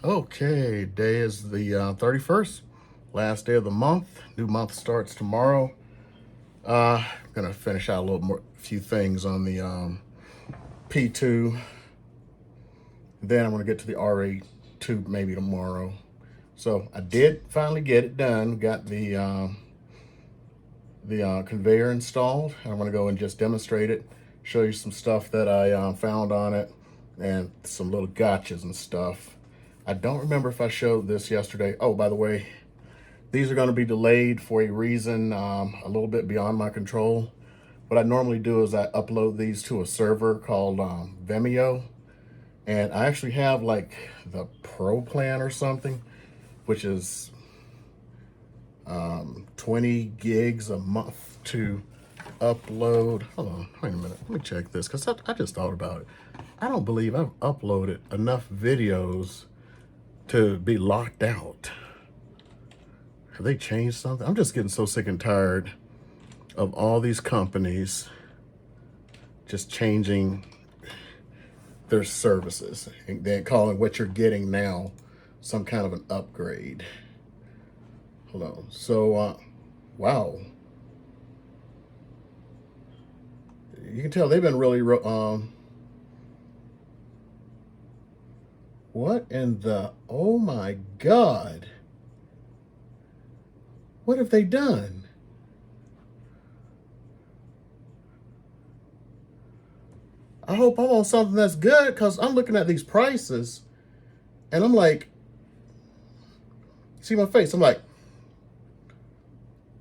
Okay, day is the 31st, last day of the month. New month starts tomorrow. I'm gonna finish out a few things on the P2. Then I'm gonna get to the R82 maybe tomorrow. So I did finally get it done. Got the conveyor installed. I'm gonna go and just demonstrate it, show you some stuff that I found on it, and some little gotchas and stuff. I don't remember if I showed this yesterday. Oh, by the way, these are going to be delayed for a reason a little bit beyond my control. What I normally do is I upload these to a server called Vimeo. And I actually have like the Pro plan or something, which is 20 gigs a month to upload. Hold on, wait a minute. Let me check this because I just thought about it. I don't believe I've uploaded enough videos to be locked out. Have they changed something? I'm just getting so sick and tired of all these companies just changing their services and then calling what you're getting now some kind of an upgrade. Hold on. So, wow. You can tell they've been really, what in the, oh my God. What have they done? I hope I'm on something that's good because I'm looking at these prices and I'm like, see my face? I'm like,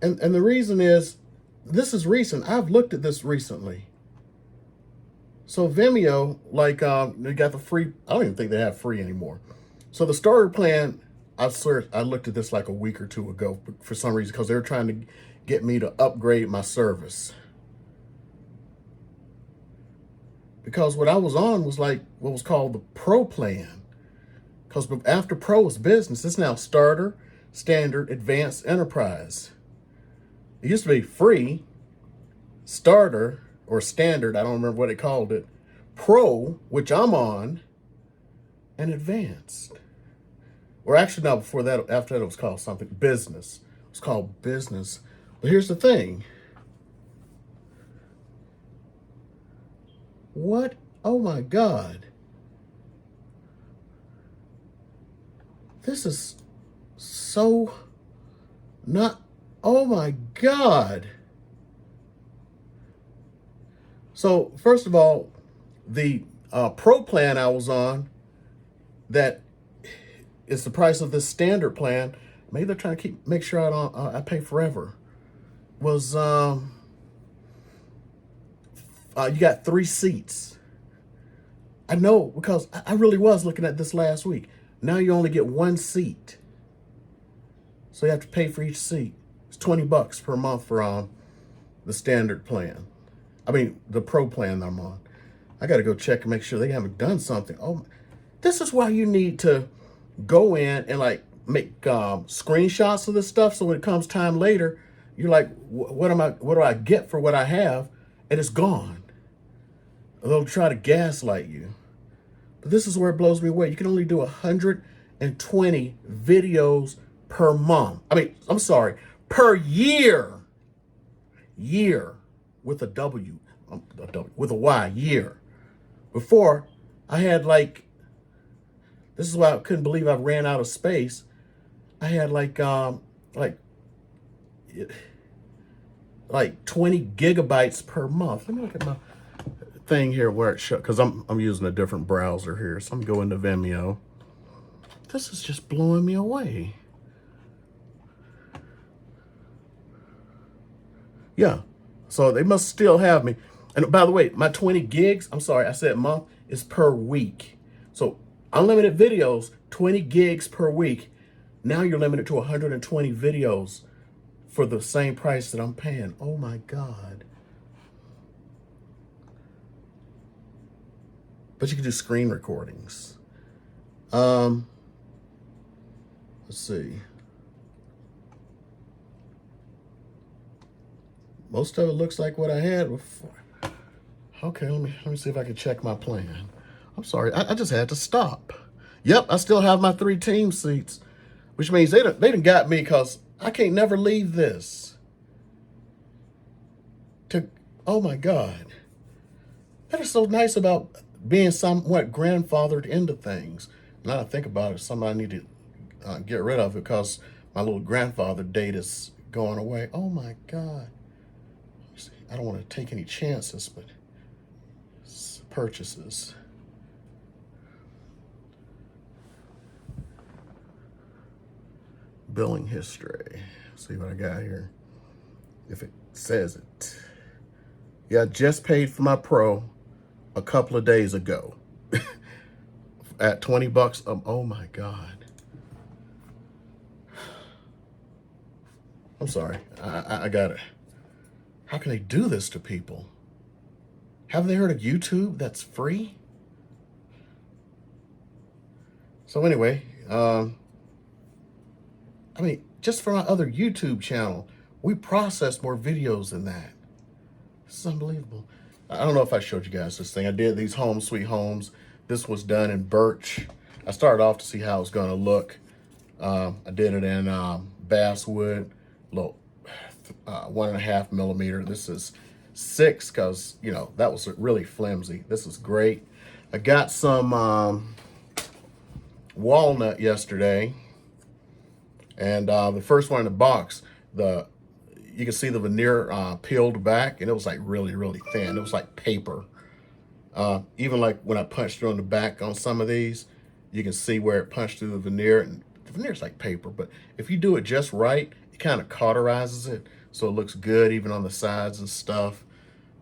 and the reason is, this is recent. I've looked at this recently. So Vimeo, like, they got the free, I don't even think they have free anymore. So the starter plan, I swear, I looked at this like a week or two ago for some reason because they were trying to get me to upgrade my service. Because what I was on was like what was called the Pro plan. Because after Pro is business, it's now starter, standard, advanced, enterprise. It used to be free, starter, or standard, I don't remember what they called it, Pro, which I'm on, and advanced. Or actually, no, before that, after that, it was called something, business. It was called business. But here's the thing. What? Oh my God. This is so not, oh my God. So first of all, the Pro plan I was on, that is the price of this standard plan. Maybe they're trying to make sure I don't I pay forever. Was you got 3 seats. I know because I really was looking at this last week. Now you only get 1 seat, so you have to pay for each seat. It's $20 per month for the standard plan. I mean, the Pro plan I'm on. I got to go check and make sure they haven't done something. Oh, this is why you need to go in and like make screenshots of this stuff. So when it comes time later, you're like, what do I get for what I have? And it's gone. They'll try to gaslight you. But this is where it blows me away. You can only do 120 videos per month. I mean, I'm sorry, per year. Year. With a W, with a Y, year. Before, I had like, this is why I couldn't believe I ran out of space. I had like 20 gigabytes per month. Let me look at my thing here where it shows, because I'm using a different browser here. So I'm going to Vimeo. This is just blowing me away. Yeah. So they must still have me. And by the way, my 20 gigs, I'm sorry, I said month, is per week. So unlimited videos, 20 gigs per week. Now you're limited to 120 videos for the same price that I'm paying. Oh my God. But you can do screen recordings. Let's see. Most of it looks like what I had before. Okay, let me see if I can check my plan. I'm sorry, I just had to stop. Yep, I still have my 3 team seats, which means they done got me because I can't never leave this. Oh my God. That is so nice about being somewhat grandfathered into things. Now that I think about it, something I need to get rid of because my little grandfather date is going away. Oh my God. I don't want to take any chances, but purchases. Billing history. See what I got here. If it says it. Yeah, I just paid for my Pro a couple of days ago at 20 bucks. Oh my God. I'm sorry. I got it. How can they do this to people? Haven't they heard of YouTube that's free? So anyway, I mean, just for my other YouTube channel, we process more videos than that. This is unbelievable. I don't know if I showed you guys this thing. I did these home sweet homes. This was done in birch. I started off to see how it's going to look. I did it in basswood, low 1.5 millimeter. This is 6 because, you know, that was really flimsy. This is great. I got some walnut yesterday, and the first one in the box, you can see the veneer peeled back, and it was like really, really thin. It was like paper. Even like when I punched through on the back on some of these, you can see where it punched through the veneer, and the veneer's like paper, but if you do it just right, it kind of cauterizes it, so it looks good even on the sides and stuff.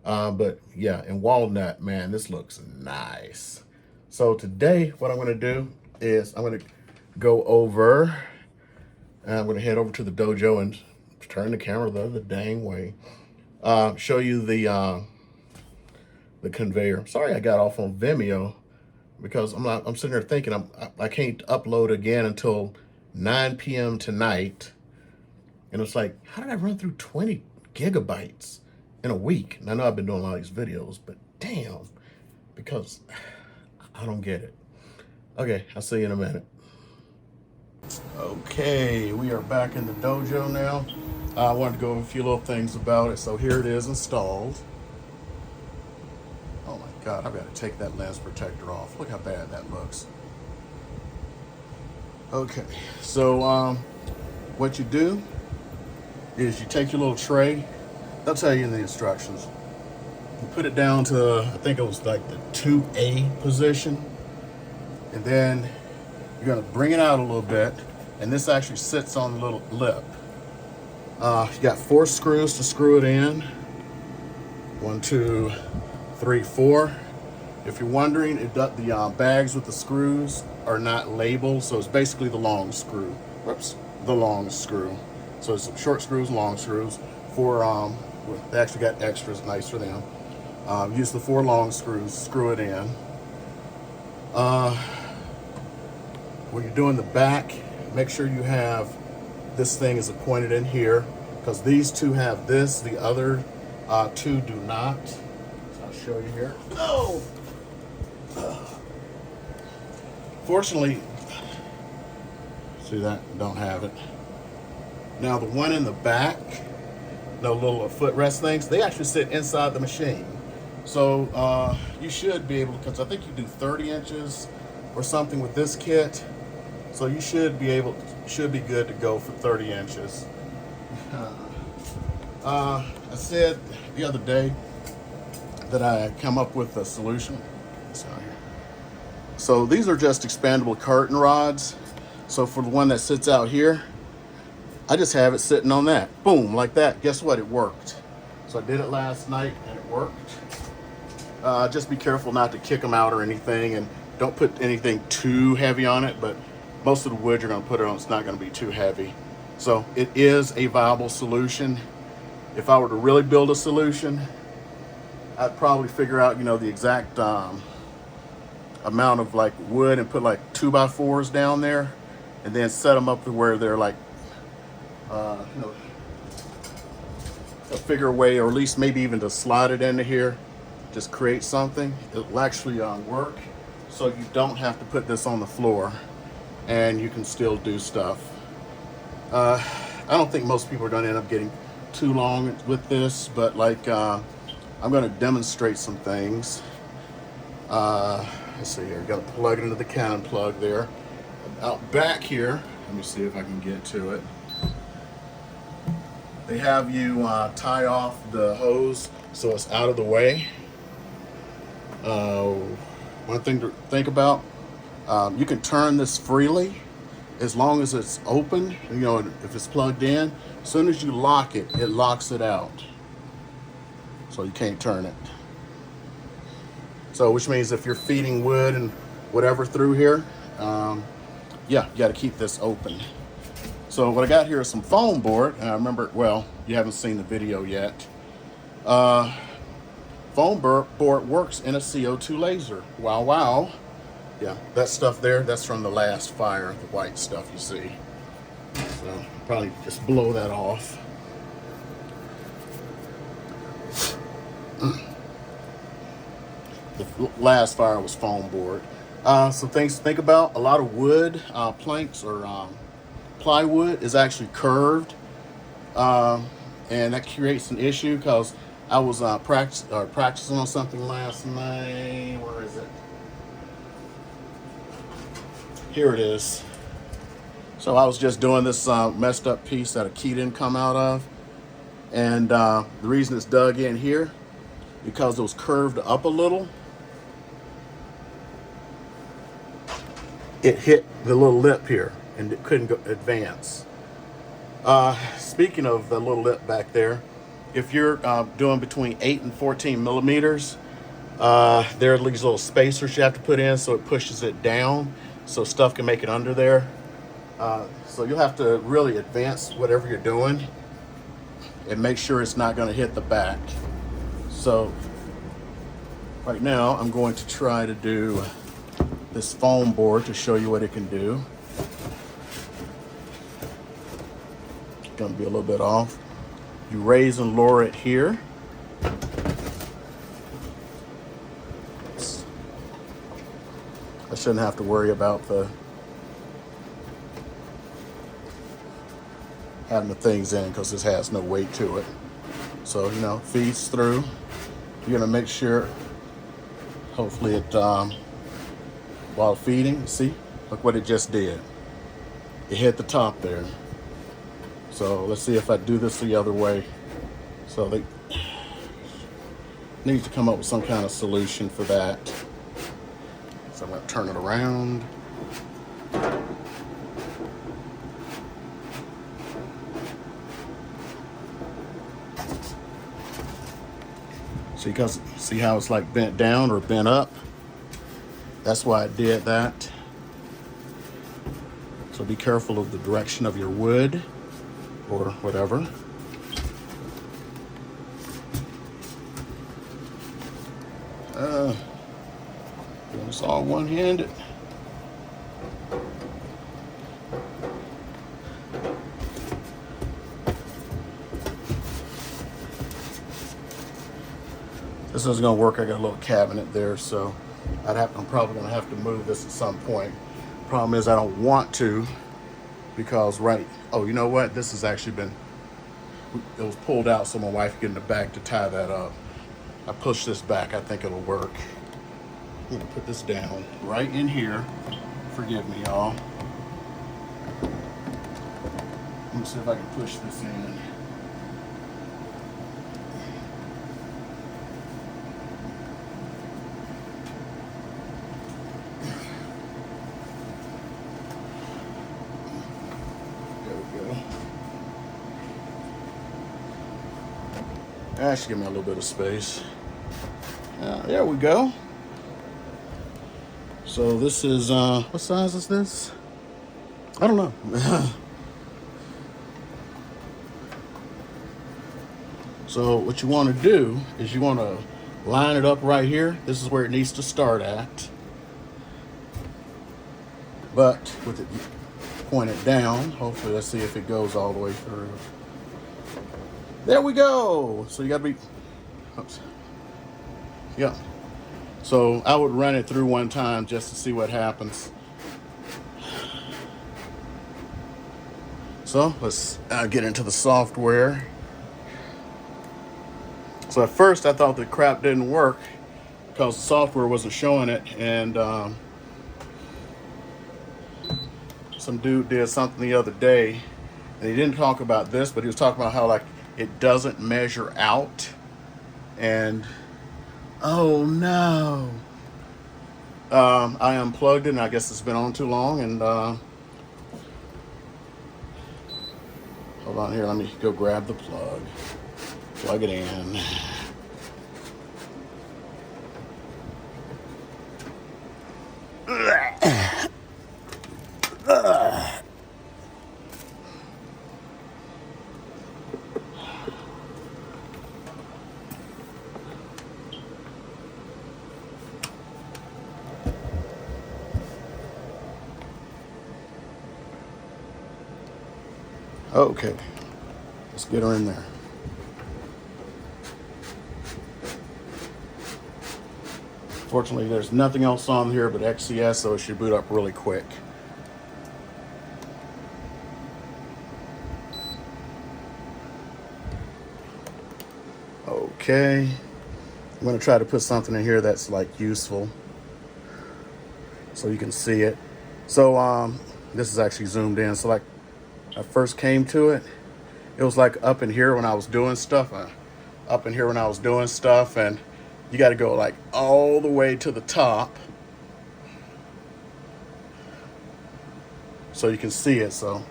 But yeah, in walnut, man, this looks nice. So today, what I'm gonna do is I'm gonna go over, and I'm gonna head over to the dojo and turn the camera the other dang way. Show you the conveyor. Sorry I got off on Vimeo because I'm sitting there thinking I can't upload again until 9 p.m. tonight. And it's like, how did I run through 20 gigabytes in a week? And I know I've been doing a lot of these videos, but damn, because I don't get it. Okay, I'll see you in a minute. Okay, we are back in the dojo now. I wanted to go over a few little things about it. So here it is installed. Oh my God, I've got to take that lens protector off. Look how bad that looks. Okay, so what you do is you take your little tray. They'll tell you in the instructions. You put it down to, I think it was like the 2A position. And then you're gonna bring it out a little bit. And this actually sits on the little lip. You got 4 screws to screw it in. 1, 2, 3, 4. If you're wondering, the bags with the screws are not labeled, so it's basically the long screw. Whoops, the long screw. So it's short screws, long screws. They actually got extras, nice for them. Use the 4 long screws, screw it in. When you're doing the back, make sure you have this thing is pointed in here, because these two have this, the other 2 do not. So I'll show you here. No! Fortunately, see that? Don't have it. Now the one in the back, the little footrest things, they actually sit inside the machine. So you should be able to, because I think you do 30 inches or something with this kit. So you should be good to go for 30 inches. I said the other day that I come up with a solution. So these are just expandable curtain rods. So for the one that sits out here, I just have it sitting on that. Boom, like that. Guess what? It worked. So I did it last night and it worked. Just be careful not to kick them out or anything, and don't put anything too heavy on it, but most of the wood you're going to put it on, it's not going to be too heavy. So it is a viable solution. If I were to really build a solution, I'd probably figure out, the exact amount of like wood and put like 2x4s down there, and then set them up to where they're like, a figure way, or at least maybe even to slide it into here, just create something. It'll actually work. so you don't have to put this on the floor and you can still do stuff. I don't think most people are going to end up getting too long with this, but like I'm going to demonstrate some things. Let's see here, got to plug it into the Canon plug there. Out back here, let me see if I can get to it. They have you tie off the hose so it's out of the way. One thing to think about, you can turn this freely as long as it's open. You know, if it's plugged in, as soon as you lock it, it locks it out. So you can't turn it. So which means if you're feeding wood and whatever through here, yeah, you got to keep this open. So what I got here is some foam board. And I remember, well, you haven't seen the video yet. Foam board works in a CO2 laser. Wow, wow. Yeah, that stuff there, that's from the last fire, the white stuff you see. So probably just blow that off. The last fire was foam board. Some things to think about. A lot of wood, planks or plywood is actually curved. And that creates an issue because I was practicing on something last night. Where is it? Here it is. So I was just doing this messed up piece that a key didn't come out of. And the reason it's dug in here, because it was curved up a little, it hit the little lip here and it couldn't advance. Speaking of the little lip back there, if you're doing between 8 and 14 millimeters, there are these little spacers you have to put in so it pushes it down so stuff can make it under there. So you'll have to really advance whatever you're doing and make sure it's not going to hit the back. So right now I'm going to try to do this foam board to show you what it can do. It's going to be a little bit off. You raise and lower it here. I shouldn't have to worry about having the things in because this has no weight to it. So, you know, feeds through. You're gonna make sure, hopefully it, while feeding, see, look what it just did. It hit the top there. So let's see if I do this the other way. So they need to come up with some kind of solution for that. So I'm going to turn it around. See how it's like bent down or bent up? That's why it did that. So be careful of the direction of your wood or whatever. Doing this all one-handed. This isn't gonna work. I got a little cabinet there, so I'm probably gonna have to move this at some point. Problem is I don't want to because oh, you know what? This has actually been, it was pulled out so my wife could get in the back to tie that up. I push this back, I think it'll work. I'm gonna put this down right in here. Forgive me, y'all. Let me see if I can push this in. That should give me a little bit of space. There we go. So this is, what size is this? I don't know. So what you want to do is you want to line it up right here. This is where it needs to start at. But with it pointed down, hopefully, let's see if it goes all the way through. There we go. So you got to be, oops. Yeah. So I would run it through one time just to see what happens. So let's get into the software. So at first I thought the crap didn't work because the software wasn't showing it, and some dude did something the other day, and he didn't talk about this, but he was talking about how like it doesn't measure out, and oh no. I unplugged it, and I guess it's been on too long, and hold on here, let me go grab the plug, plug it in. Okay, let's get her in there. Fortunately, there's nothing else on here but XCS, so it should boot up really quick. Okay, I'm going to try to put something in here that's like useful so you can see it. So this is actually zoomed in. So like I first came to it, it was like up in here when I was doing stuff, and you got to go like all the way to the top so you can see it. So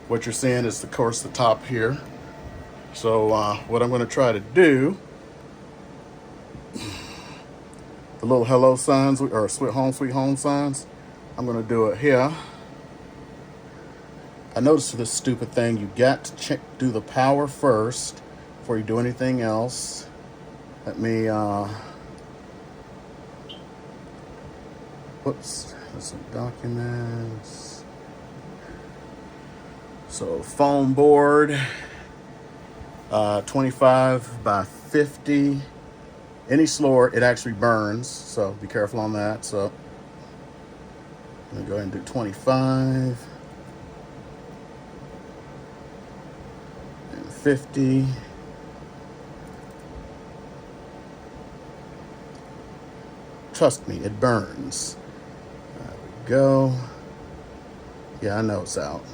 what you're seeing is, of course, the top here. So what I'm going to try to do, the little hello signs or sweet home signs, I'm going to do it here. I noticed this stupid thing, you got to do the power first before you do anything else. Let me, whoops, there's some documents. So foam board, 25 by 50. Any slower, it actually burns, so be careful on that. So I'm gonna go ahead and do 25. 50. Trust me, it burns. There we go. Yeah, I know it's out.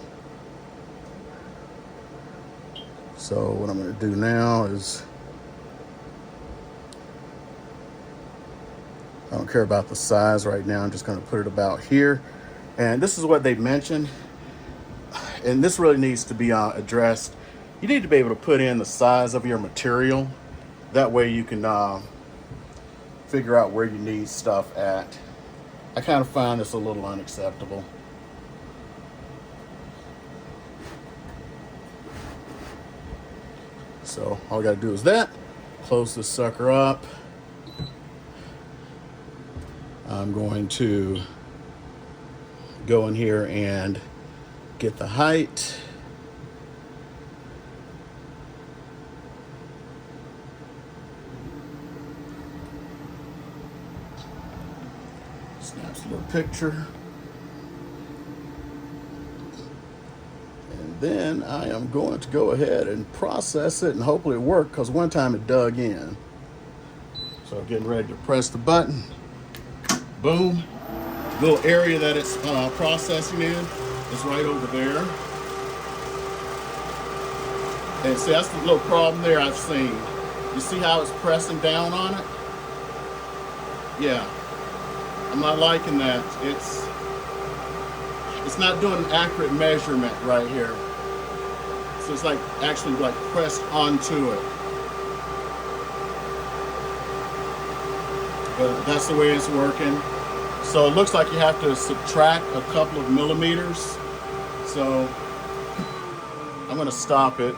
So what I'm going to do now is, I don't care about the size right now. I'm just going to put it about here. And this is what they mentioned. And this really needs to be addressed. You need to be able to put in the size of your material. That way you can figure out where you need stuff at. I kind of find this a little unacceptable. So all I got to do is that. Close this sucker up. I'm going to go in here and get the height. Snaps a little picture. And then I am going to go ahead and process it and hopefully it worked, because one time it dug in. So I'm getting ready to press the button. Boom. Little area that it's processing in is right over there. And see, that's the little problem there I've seen. You see how it's pressing down on it? Yeah. I'm not liking that. It's not doing an accurate measurement right here. So it's like actually like pressed onto it. But that's the way it's working. So it looks like you have to subtract a couple of millimeters. So I'm going to stop it.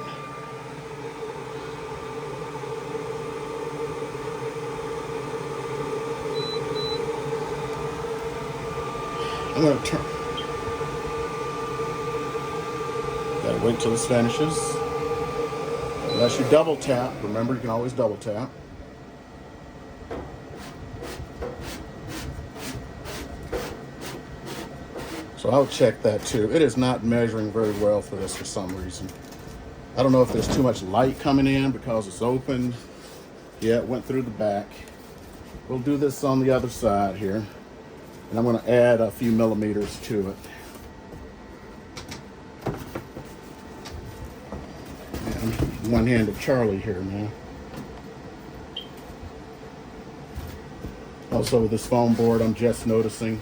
I'm going to turn. Gotta wait till this finishes. Unless you double tap. Remember, you can always double tap. I'll check that too. It is not measuring very well for this for some reason. I don't know if there's too much light coming in because it's open. Yeah, it went through the back. We'll do this on the other side here. And I'm going to add a few millimeters to it. And one-handed Charlie here now. Also with this foam board, I'm just noticing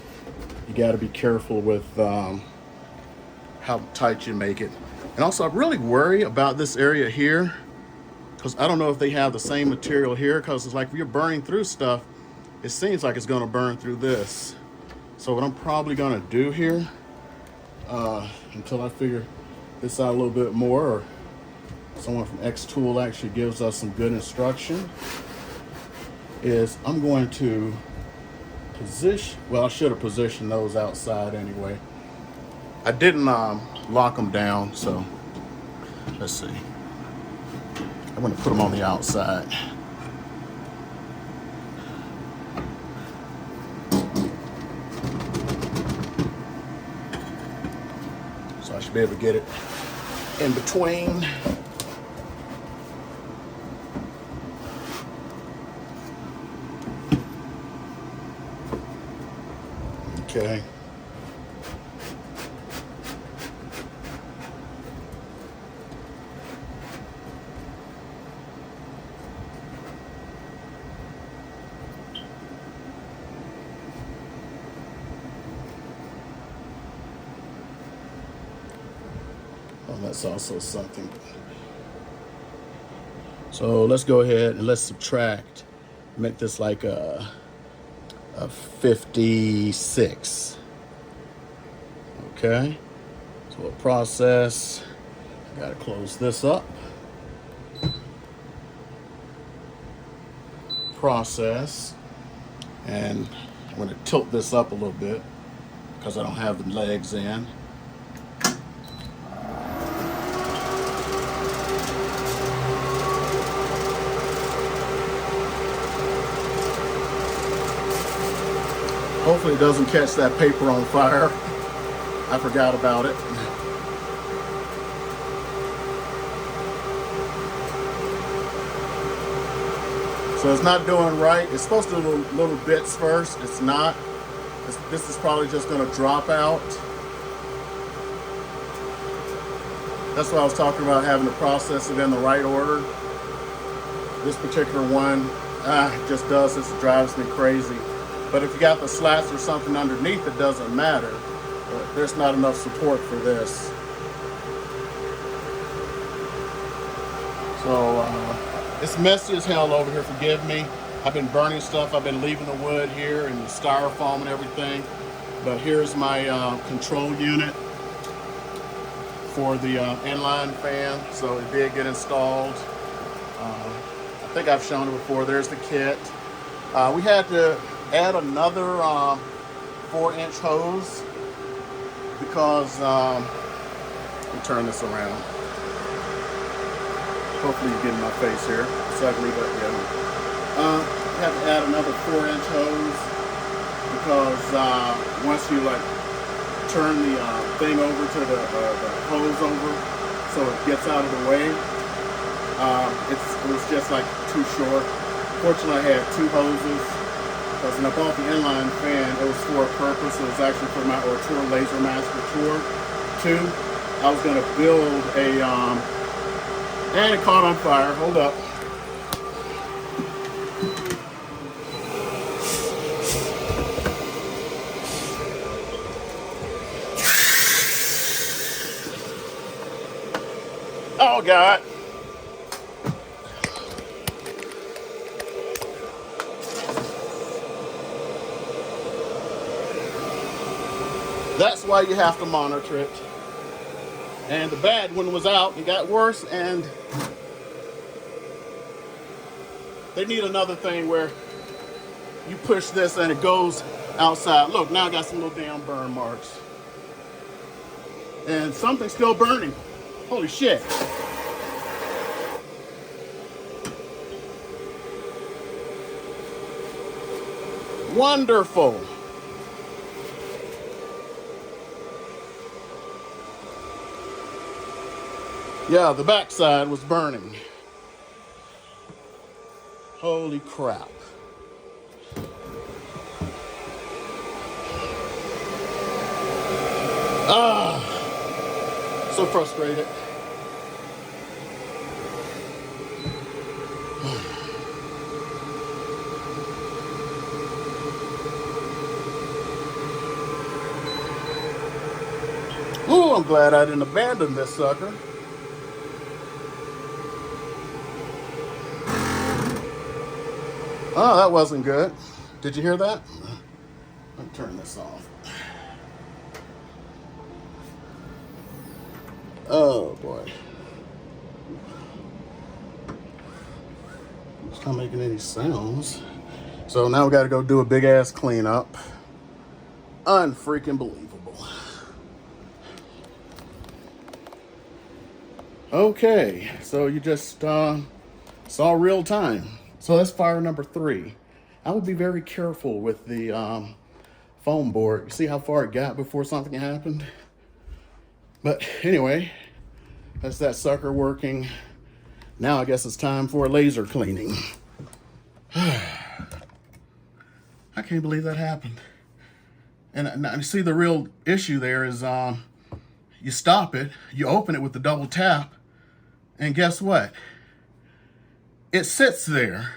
you got to be careful with how tight you make it. And also I really worry about this area here because I don't know if they have the same material here, because it's like if you're burning through stuff, it seems like it's going to burn through this. So what I'm probably going to do here, until I figure this out a little bit more, or someone from xTool actually gives us some good instruction, is I'm going to position, well, I should have positioned those outside anyway. I didn't lock them down, so let's see. I'm going to put them on the outside. So I should be able to get it in between. Okay. Oh, that's also something. So let's go ahead and let's subtract, make this like a 56. Okay, so we'll process. I gotta close this up. Process, and I'm gonna tilt this up a little bit because I don't have the legs in. Hopefully it doesn't catch that paper on fire. I forgot about it. So it's not doing right. It's supposed to do little bits first. It's not. This is probably just going to drop out. That's why I was talking about having to process it in the right order. This particular one just does this. It drives me crazy. But if you got the slats or something underneath, it doesn't matter. But there's not enough support for this. So it's messy as hell over here, forgive me. I've been burning stuff, I've been leaving the wood here and the styrofoam and everything. But here's my control unit for the inline fan. So it did get installed. I think I've shown it before. There's the kit. We had to add another 4-inch hose because, let me turn this around. Hopefully you get in my face here. It's ugly, but yeah. We have to add another 4-inch hose because once you like turn the thing over to the hose over so it gets out of the way, it was just like too short. Fortunately, I had 2 hoses. Because when I bought the inline fan, it was for a purpose. It was actually for my Tour Laser Master Tour 2. I was going to build a, and it caught on fire. Hold up. Oh, God. That's why you have to monitor it. And the bad one was out. It got worse, and they need another thing where you push this and it goes outside. Look, now I got some little damn burn marks. And something's still burning. Holy shit. Wonderful. Yeah, the backside was burning. Holy crap. So frustrated. Ooh, I'm glad I didn't abandon this sucker. Oh, that wasn't good. Did you hear that? Let me turn this off. Oh boy. It's not making any sounds. So now we got to go do a big ass cleanup. Unfreaking believable. Okay, so you just saw real time. So that's fire number 3. I would be very careful with the foam board. You see how far it got before something happened? But anyway, that's that sucker working. Now I guess it's time for a laser cleaning. I can't believe that happened. And you see the real issue there is you stop it, you open it with the double tap, and guess what? It sits there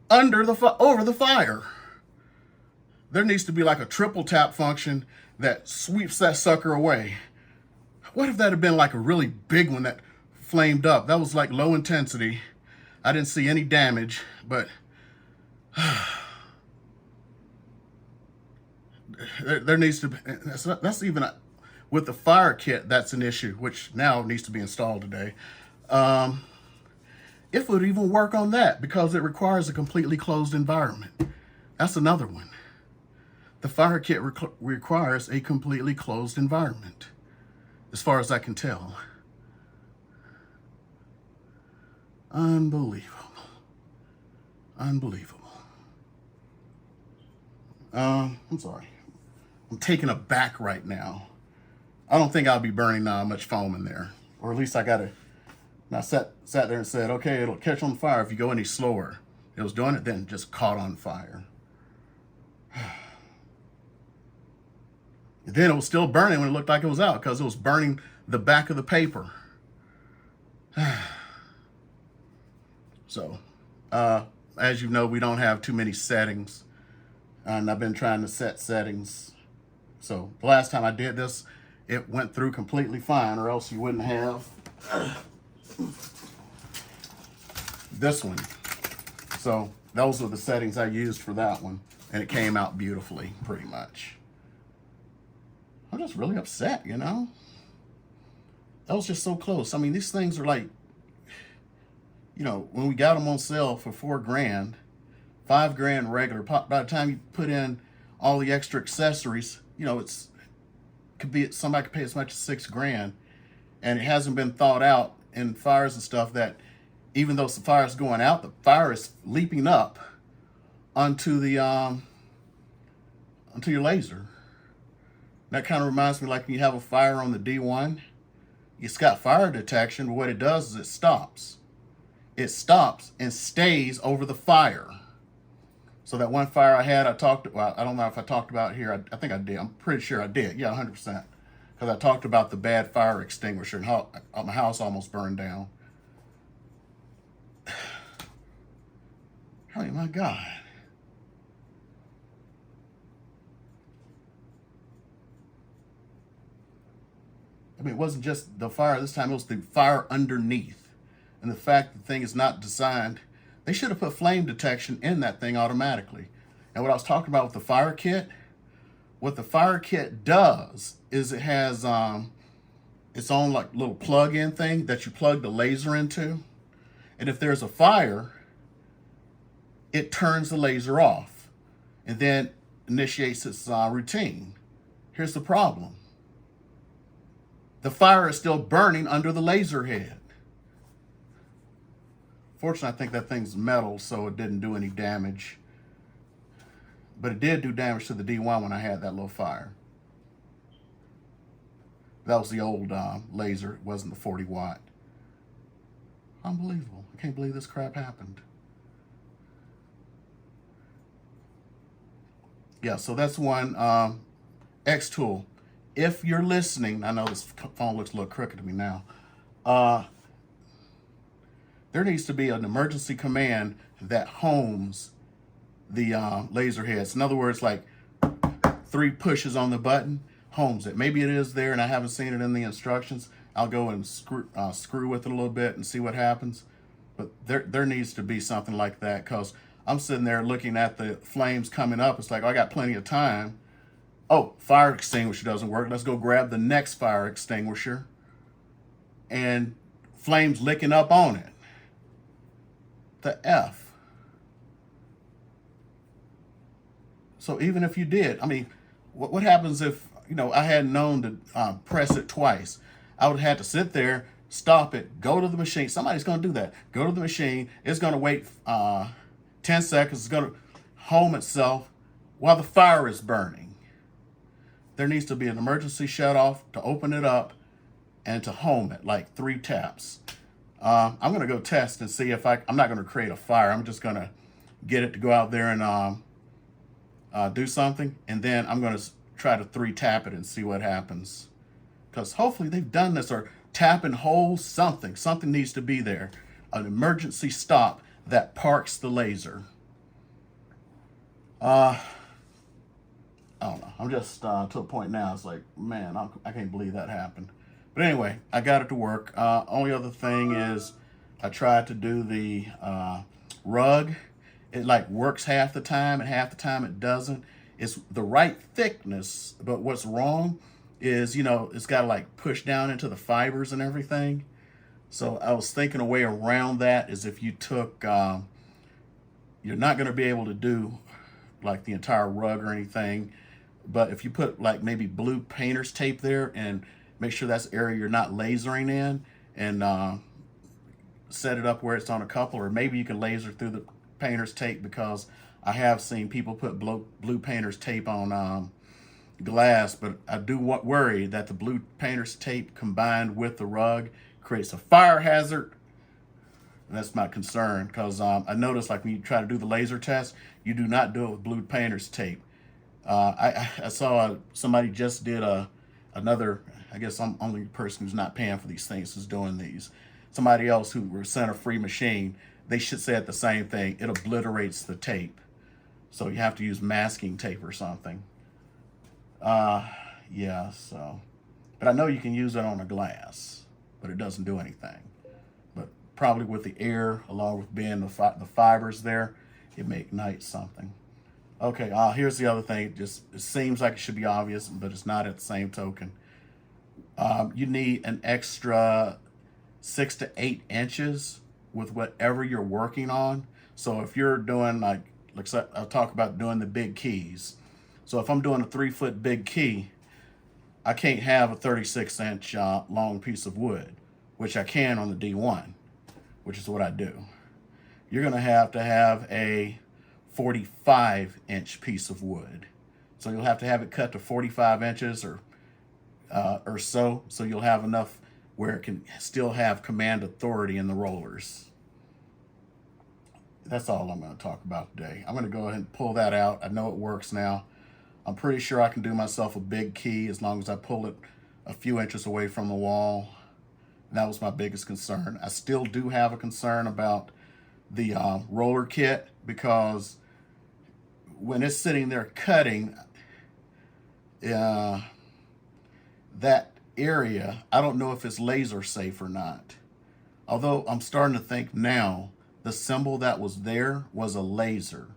under the over the fire. There needs to be like a triple tap function that sweeps that sucker away. What if that had been like a really big one that flamed up? That was like low intensity. I didn't see any damage, but there needs to be, that's even with the fire kit, that's an issue, which now needs to be installed today. If it would even work on that, because it requires a completely closed environment. That's another one. The fire kit requires a completely closed environment, as far as I can tell. Unbelievable. Unbelievable. I'm sorry. I'm taken aback right now. I don't think I'll be burning much foam in there. Or at least I got to... And I sat there and said, okay, it'll catch on fire if you go any slower. It was doing it, then just caught on fire. And then it was still burning when it looked like it was out, because it was burning the back of the paper. So, as you know, we don't have too many settings. And I've been trying to set settings. So the last time I did this, it went through completely fine, or else you wouldn't have this one. So those are the settings I used for that one, and it came out beautifully, pretty much. I'm just really upset, you know? That was just so close. I mean, these things are like, you know, when we got them on sale for $4,000, $5,000 regular. By the time you put in all the extra accessories, you know, somebody could pay as much as $6,000, and it hasn't been thought out in fires and stuff that even though the fire's going out, the fire is leaping up onto the onto your laser. That kind of reminds me like when you have a fire on the D1. It's got fire detection, but what it does is it stops. It stops and stays over the fire. So that one fire I had, I don't know if I talked about here. I think I did. I'm pretty sure I did. Yeah, 100%. Because I talked about the bad fire extinguisher and how my house almost burned down. Oh my God. I mean, it wasn't just the fire this time, it was the fire underneath. And the fact the thing is not designed, they should have put flame detection in that thing automatically. And what I was talking about with the fire kit, what the fire kit does is it has its own like little plug-in thing that you plug the laser into. And if there's a fire, it turns the laser off and then initiates its routine. Here's the problem. The fire is still burning under the laser head. Fortunately, I think that thing's metal, so it didn't do any damage. But it did do damage to the D1 when I had that little fire. That was the old laser. It wasn't the 40 watt. Unbelievable. I can't believe this crap happened. Yeah, so that's one. xTool. If you're listening, I know this phone looks a little crooked to me now. There needs to be an emergency command that homes the laser heads. In other words, like 3 pushes on the button, homes it. Maybe it is there and I haven't seen it in the instructions. I'll go and screw with it a little bit and see what happens. But there needs to be something like that, because I'm sitting there looking at the flames coming up. It's like, oh, I got plenty of time. Oh, fire extinguisher doesn't work. Let's go grab the next fire extinguisher. And flames licking up on it. The F. So even if you did, I mean, what happens if, I hadn't known to press it twice? I would have had to sit there, stop it, go to the machine. Somebody's going to do that. Go to the machine. It's going to wait 10 seconds. It's going to home itself while the fire is burning. There needs to be an emergency shut off to open it up and to home it, like 3 taps. I'm going to go test and see if I'm not going to create a fire. I'm just going to get it to go out there and do something. And then I'm going to try to 3 tap it and see what happens. Because hopefully they've done this, or tap and hold something. Something needs to be there. An emergency stop that parks the laser. I don't know. I'm just to a point now. It's like, man, I can't believe that happened. But anyway, I got it to work. Only other thing is I tried to do the rug. It like works half the time and half the time it doesn't. It's the right thickness, but what's wrong is, it's got to like push down into the fibers and everything. So I was thinking a way around that is if you took, you're not going to be able to do like the entire rug or anything, but if you put like maybe blue painter's tape there and make sure that's the area you're not lasering in, and set it up where it's on a couple, or maybe you can laser through the painter's tape, because I have seen people put blue painter's tape on glass, but I do worry that the blue painter's tape combined with the rug creates a fire hazard. And that's my concern, because I noticed like when you try to do the laser test, you do not do it with blue painter's tape. I saw somebody just did another, I guess I'm only person who's not paying for these things who's doing these. Somebody else who were sent a free machine, they should say the same thing. It obliterates the tape. So you have to use masking tape or something. Yeah, so. But I know you can use it on a glass, but it doesn't do anything. But probably with the air, along with being the fibers there, it may ignite something. Okay, here's the other thing. It seems like it should be obvious, but it's not at the same token. You need an extra 6 to 8 inches with whatever you're working on. So if you're doing like I'll talk about doing the big keys. So if I'm doing a 3-foot big key, I can't have a 36-inch long piece of wood, which I can on the D1, which is what I do. You're going to have a 45-inch piece of wood. So you'll have to have it cut to 45 inches or so you'll have enough where it can still have command authority in the rollers. That's all I'm going to talk about today. I'm going to go ahead and pull that out. I know it works now. I'm pretty sure I can do myself a big key as long as I pull it a few inches away from the wall. And that was my biggest concern. I still do have a concern about the roller kit, because when it's sitting there cutting, that area, I don't know if it's laser safe or not. Although I'm starting to think now, the symbol that was there was a laser.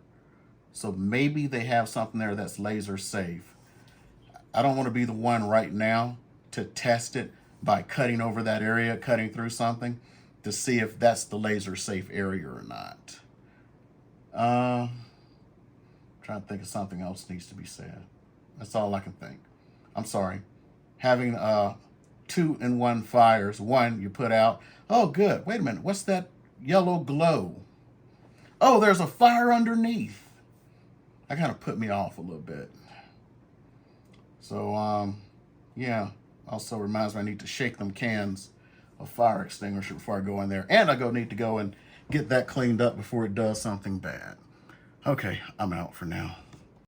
So maybe they have something there that's laser safe. I don't want to be the one right now to test it by cutting over that area, cutting through something, to see if that's the laser safe area or not. Trying to think of something else needs to be said. That's all I can think. I'm sorry. Having 2-in-1 fires. One you put out. Oh, good. Wait a minute. What's that yellow glow? Oh, there's a fire underneath. That kind of put me off a little bit. So, yeah. Also reminds me I need to shake them cans a fire extinguisher before I go in there. And I need to go and get that cleaned up before it does something bad. Okay, I'm out for now.